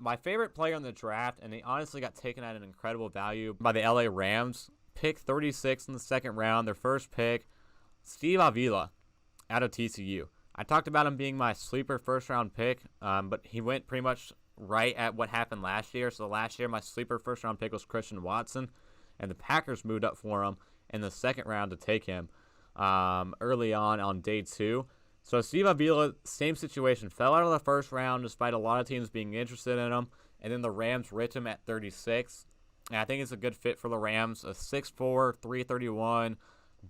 my favorite player in the draft, and he honestly got taken at an incredible value by the LA Rams. Pick 36 in the second round, their first pick, Steve Avila out of TCU. I talked about him being my sleeper first-round pick, but he went pretty much right at what happened last year. So last year, my sleeper first-round pick was Christian Watson, and the Packers moved up for him in the second round to take him early on day 2. So Steve Avila, same situation, fell out of the first round despite a lot of teams being interested in him, and then the Rams ripped him at 36. And I think it's a good fit for the Rams, a 6'4", 331,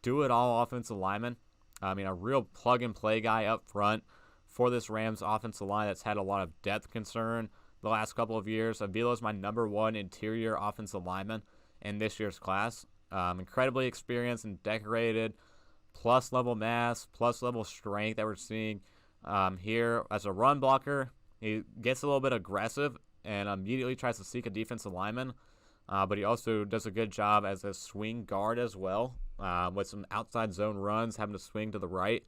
do-it-all offensive lineman. I mean, a real plug-and-play guy up front for this Rams offensive line that's had a lot of depth concern the last couple of years. Avila is my number 1 interior offensive lineman in this year's class. Incredibly experienced and decorated, plus level mass, plus level strength that we're seeing here as a run blocker. He gets a little bit aggressive and immediately tries to seek a defensive lineman, but he also does a good job as a swing guard as well, with some outside zone runs, having to swing to the right.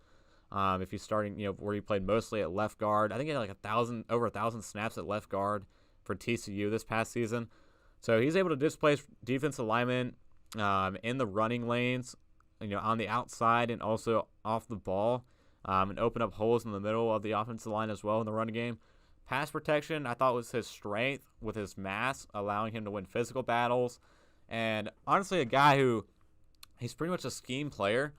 If he's starting, where he played mostly at left guard. I think he had like over 1,000 snaps at left guard for TCU this past season. So he's able to displace defensive linemen in the running lanes, on the outside and also off the ball, and open up holes in the middle of the offensive line as well in the running game. Pass protection, I thought, was his strength with his mass, allowing him to win physical battles. And honestly, a guy who, he's pretty much a scheme player,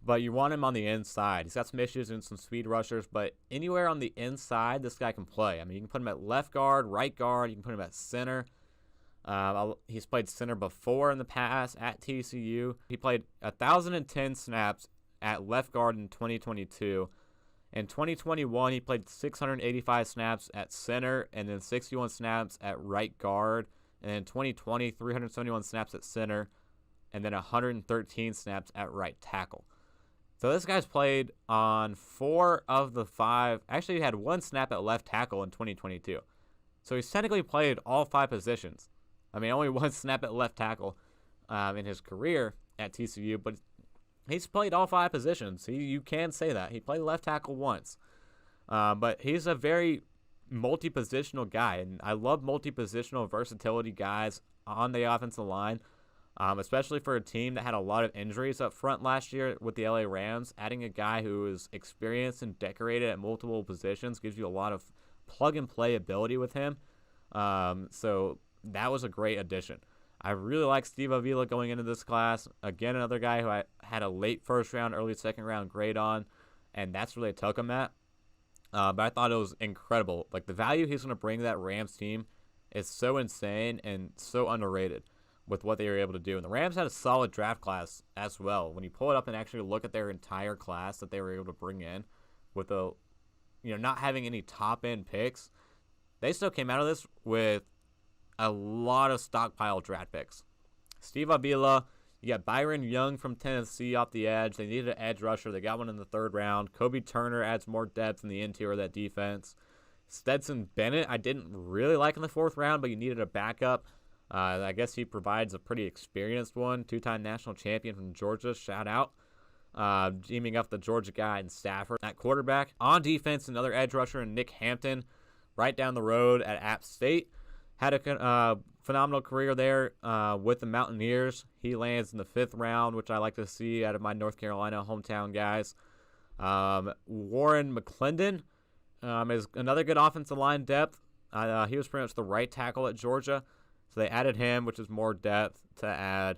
but you want him on the inside. He's got some issues and some speed rushers, but anywhere on the inside, this guy can play. I mean, you can put him at left guard, right guard. You can put him at center. He's played center before in the past at TCU. He played 1,010 snaps at left guard in 2022. In 2021, he played 685 snaps at center and then 61 snaps at right guard. And in 2020, 371 snaps at center and then 113 snaps at right tackle. So this guy's played on 4 of the 5. Actually, he had 1 snap at left tackle in 2022. So he's technically played all 5 positions. I mean, only 1 snap at left tackle in his career at TCU, but he's played all 5 positions. You can say that. He played left tackle once. But he's a very multi-positional guy, and I love multi-positional versatility guys on the offensive line, especially for a team that had a lot of injuries up front last year with the LA Rams. Adding a guy who is experienced and decorated at multiple positions gives you a lot of plug-and-play ability with him. So that was a great addition. I really like Steve Avila going into this class. Again, another guy who I had a late first round, early second round grade on, and that's where they took him at. But I thought it was incredible. Like, the value he's going to bring to that Rams team is so insane and so underrated with what they were able to do. And the Rams had a solid draft class as well. When you pull it up and actually look at their entire class that they were able to bring in with not having any top-end picks, they still came out of this with a lot of stockpile draft picks. Steve Avila, you got Byron Young from Tennessee off the edge. They needed an edge rusher. They got one in the 3rd round. Kobe Turner adds more depth in the interior of that defense. Stetson Bennett, I didn't really like in the 4th round, but you needed a backup. I guess he provides a pretty experienced one. 2-time national champion from Georgia. Shout out. Teaming up the Georgia guy and Stafford at quarterback. On defense, another edge rusher in Nick Hampton, right down the road at App State. Had a phenomenal career there with the Mountaineers. He lands in the 5th round, which I like to see out of my North Carolina hometown guys. Warren McClendon is another good offensive line depth. He was pretty much the right tackle at Georgia. So they added him, which is more depth to add.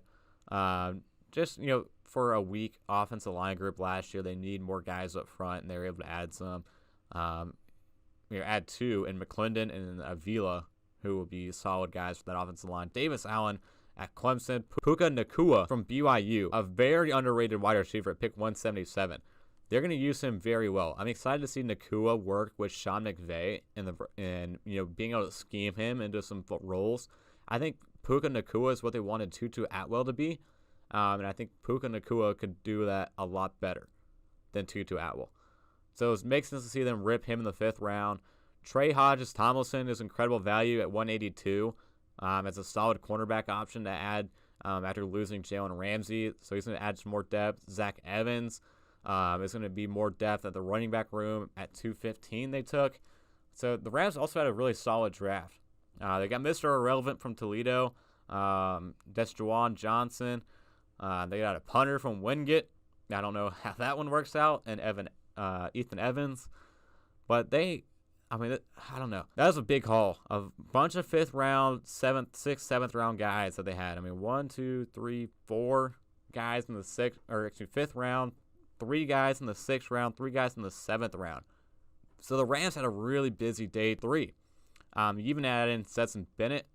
For a weak offensive line group last year, they need more guys up front, and they were able to add some. Add 2 in McClendon and Avila, who will be solid guys for that offensive line. Davis Allen at Clemson. Puka Nacua from BYU, a very underrated wide receiver at pick 177. They're going to use him very well. I'm excited to see Nacua work with Sean McVay and being able to scheme him into some roles. I think Puka Nacua is what they wanted Tutu Atwell to be, and I think Puka Nacua could do that a lot better than Tutu Atwell. So it makes sense to see them rip him in the 5th round. Trey Hodges-Tomlinson is incredible value at 182 as a solid cornerback option to add after losing Jalen Ramsey. So he's going to add some more depth. Zach Evans is going to be more depth at the running back room at 215 they took. So the Rams also had a really solid draft. They got Mr. Irrelevant from Toledo, Desjuan Johnson. They got a punter from Wingate. I don't know how that one works out, and Ethan Evans. But I don't know. That was a big haul. A bunch of sixth, seventh round guys that they had. 1, 2, 3, 4 guys in the fifth round, 3 guys in the sixth round, 3 guys in the seventh round. So the Rams had a really busy day 3. You even added in Stetson Bennett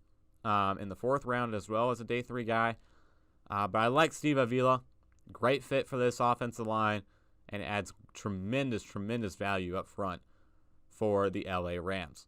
in the 4th round as well as a day 3 guy. But I like Steve Avila. Great fit for this offensive line, and adds tremendous value up front for the LA Rams.